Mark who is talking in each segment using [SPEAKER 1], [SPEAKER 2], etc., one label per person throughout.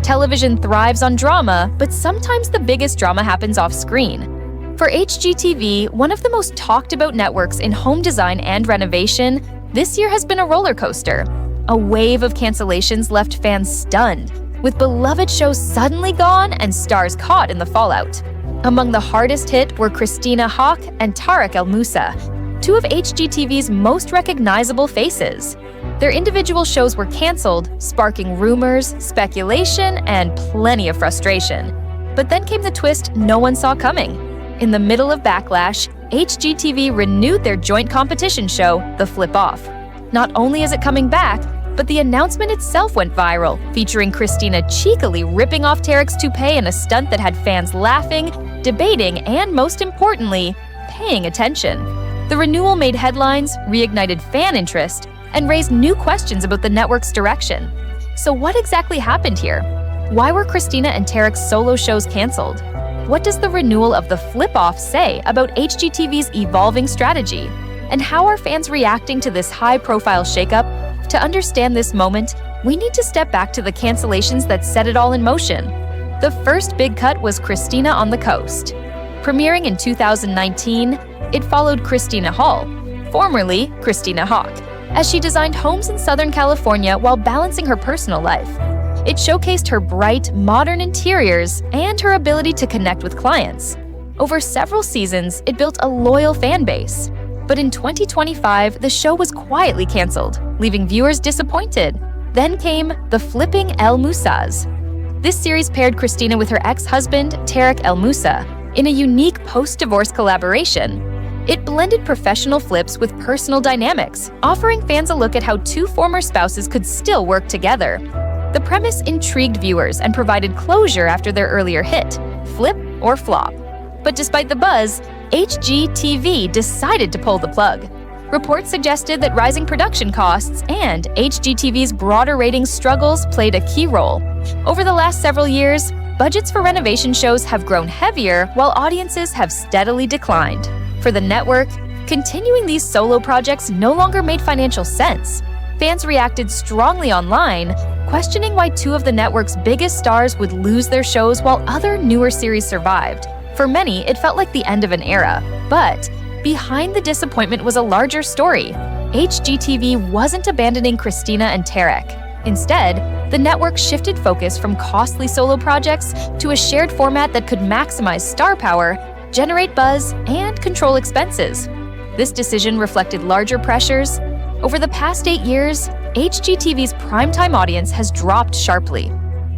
[SPEAKER 1] Television thrives on drama, but sometimes the biggest drama happens off-screen. For HGTV, one of the most talked-about networks in home design and renovation, this year has been a roller coaster. A wave of cancellations left fans stunned, with beloved shows suddenly gone and stars caught in the fallout. Among the hardest hit were Christina and Tarek El Moussa, two of HGTV's most recognizable faces. Their individual shows were canceled, sparking rumors, speculation, and plenty of frustration. But then came the twist no one saw coming. In the middle of backlash, HGTV renewed their joint competition show, The Flip Off. Not only is it coming back, but the announcement itself went viral, featuring Christina cheekily ripping off Tarek's toupee in a stunt that had fans laughing, debating, and most importantly, paying attention. The renewal made headlines, reignited fan interest, and raised new questions about the network's direction. So what exactly happened here? Why were Christina and Tarek's solo shows canceled? What does the renewal of The Flip Off say about HGTV's evolving strategy? And how are fans reacting to this high-profile shakeup? To understand this moment, we need to step back to the cancellations that set it all in motion. The first big cut was Christina on the Coast. Premiering in 2019, it followed Christina Hall, formerly Christina Hawk, as she designed homes in Southern California while balancing her personal life. It showcased her bright, modern interiors and her ability to connect with clients. Over several seasons, it built a loyal fan base. But in 2025, the show was quietly canceled, leaving viewers disappointed. Then came The Flipping El Moussas. This series paired Christina with her ex-husband, Rae El Moussa, in a unique post-divorce collaboration. It blended professional flips with personal dynamics, offering fans a look at how two former spouses could still work together. The premise intrigued viewers and provided closure after their earlier hit, Flip or Flop. But despite the buzz, HGTV decided to pull the plug. Reports suggested that rising production costs and HGTV's broader ratings struggles played a key role. Over the last several years, budgets for renovation shows have grown heavier while audiences have steadily declined. For the network, continuing these solo projects no longer made financial sense. Fans reacted strongly online, questioning why two of the network's biggest stars would lose their shows while other newer series survived. For many, it felt like the end of an era. But behind the disappointment was a larger story. HGTV wasn't abandoning Christina and Tarek. Instead, the network shifted focus from costly solo projects to a shared format that could maximize star power, generate buzz, and control expenses. This decision reflected larger pressures. Over the past 8 years, HGTV's primetime audience has dropped sharply.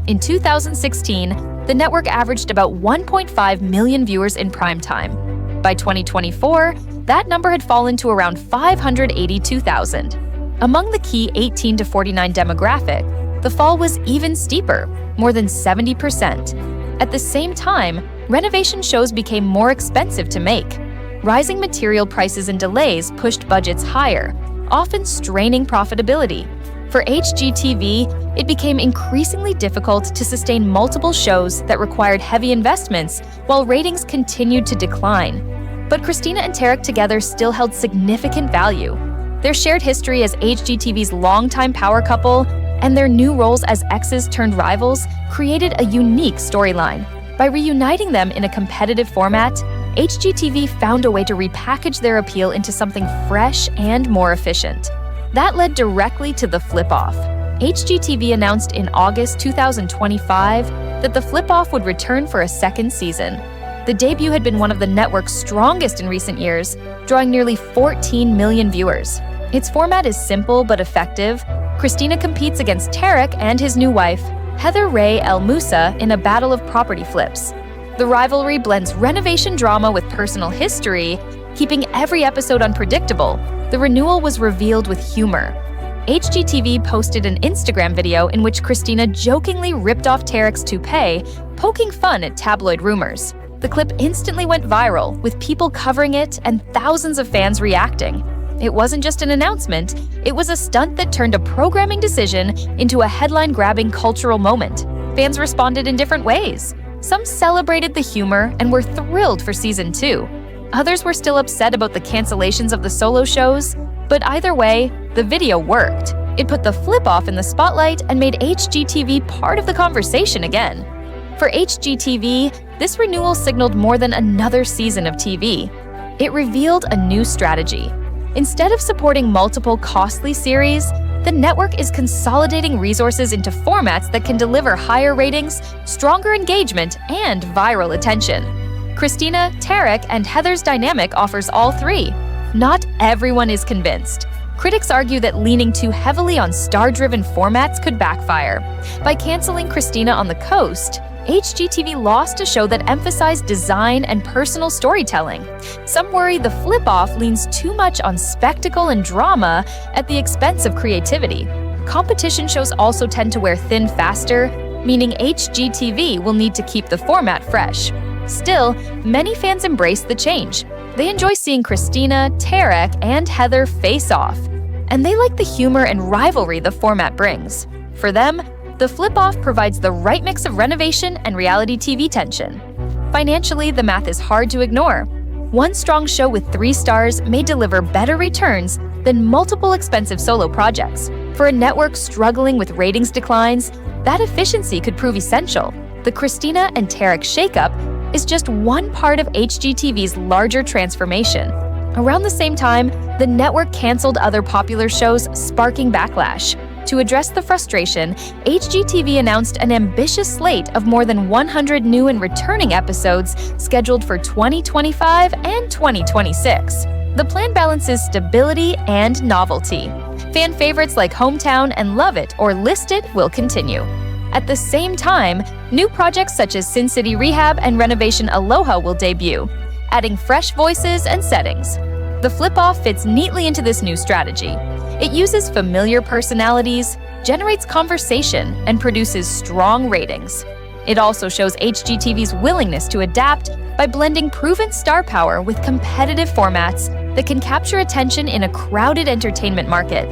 [SPEAKER 1] In 2016, the network averaged about 1.5 million viewers in primetime. By 2024, that number had fallen to around 582,000. Among the key 18 to 49 demographic, the fall was even steeper, more than 70%. At the same time, renovation shows became more expensive to make. Rising material prices and delays pushed budgets higher, often straining profitability. For HGTV, it became increasingly difficult to sustain multiple shows that required heavy investments while ratings continued to decline. But Christina and Tarek together still held significant value. Their shared history as HGTV's longtime power couple and their new roles as exes turned rivals created a unique storyline. By reuniting them in a competitive format, HGTV found a way to repackage their appeal into something fresh and more efficient. That led directly to The Flip Off. HGTV announced in August 2025 that The Flip Off would return for a second season. The debut had been one of the network's strongest in recent years, drawing nearly 14 million viewers. Its format is simple but effective. Christina competes against Tarek and his new wife, Rae El Moussa, in a battle of property flips. The rivalry blends renovation drama with personal history, keeping every episode unpredictable. The renewal was revealed with humor. HGTV posted an Instagram video in which Christina jokingly ripped off Tarek's toupee, poking fun at tabloid rumors. The clip instantly went viral, with people covering it and thousands of fans reacting. It wasn't just an announcement, it was a stunt that turned a programming decision into a headline-grabbing cultural moment. Fans responded in different ways. Some celebrated the humor and were thrilled for season 2. Others were still upset about the cancellations of the solo shows, but either way, the video worked. It put the flip-off in the spotlight and made HGTV part of the conversation again. For HGTV, this renewal signaled more than another season of TV. It revealed a new strategy. Instead of supporting multiple costly series, the network is consolidating resources into formats that can deliver higher ratings, stronger engagement, and viral attention. Christina, Tarek, and Heather's dynamic offers all three. Not everyone is convinced. Critics argue that leaning too heavily on star-driven formats could backfire. By canceling Christina on the Coast, HGTV lost a show that emphasized design and personal storytelling. Some worry the flip-off leans too much on spectacle and drama at the expense of creativity. Competition shows also tend to wear thin faster, meaning HGTV will need to keep the format fresh. Still, many fans embrace the change. They enjoy seeing Christina, Tarek, and Heather face off, and they like the humor and rivalry the format brings. For them, the flip-off provides the right mix of renovation and reality TV tension. Financially, the math is hard to ignore. One strong show with 3 stars may deliver better returns than multiple expensive solo projects. For a network struggling with ratings declines, that efficiency could prove essential. The Christina and Tarek shakeup is just one part of HGTV's larger transformation. Around the same time, the network canceled other popular shows, sparking backlash. To address the frustration, HGTV announced an ambitious slate of more than 100 new and returning episodes scheduled for 2025 and 2026. The plan balances stability and novelty. Fan favorites like Hometown and Love It or List It will continue. At the same time, new projects such as Sin City Rehab and Renovation Aloha will debut, adding fresh voices and settings. The flip-off fits neatly into this new strategy. It uses familiar personalities, generates conversation, and produces strong ratings. It also shows HGTV's willingness to adapt by blending proven star power with competitive formats that can capture attention in a crowded entertainment market.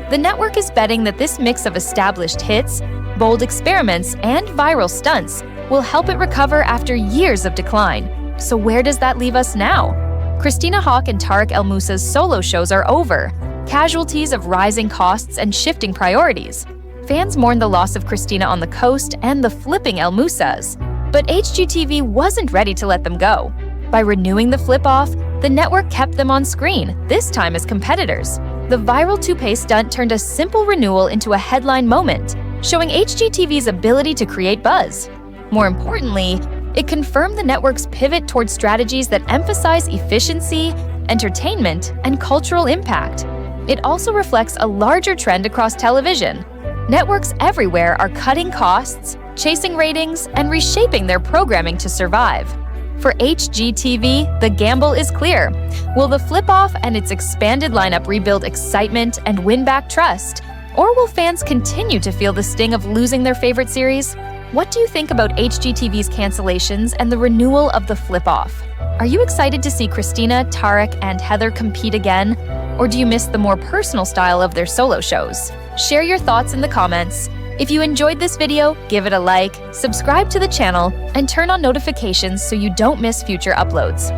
[SPEAKER 1] The network is betting that this mix of established hits, bold experiments, and viral stunts will help it recover after years of decline. So where does that leave us now? Christina Hawk and Rae El Moussa's solo shows are over, casualties of rising costs and shifting priorities. Fans mourn the loss of Christina on the Coast and the flipping El Moussas, but HGTV wasn't ready to let them go. By renewing the flip-off, the network kept them on screen, this time as competitors. The viral toupee stunt turned a simple renewal into a headline moment, showing HGTV's ability to create buzz. More importantly, it confirmed the network's pivot towards strategies that emphasize efficiency, entertainment, and cultural impact. It also reflects a larger trend across television. Networks everywhere are cutting costs, chasing ratings, and reshaping their programming to survive. For HGTV, the gamble is clear. Will the flip-off and its expanded lineup rebuild excitement and win back trust? Or will fans continue to feel the sting of losing their favorite series? What do you think about HGTV's cancellations and the renewal of the flip-off? Are you excited to see Christina, Tarek, and Heather compete again? Or do you miss the more personal style of their solo shows? Share your thoughts in the comments. If you enjoyed this video, give it a like, subscribe to the channel, and turn on notifications so you don't miss future uploads.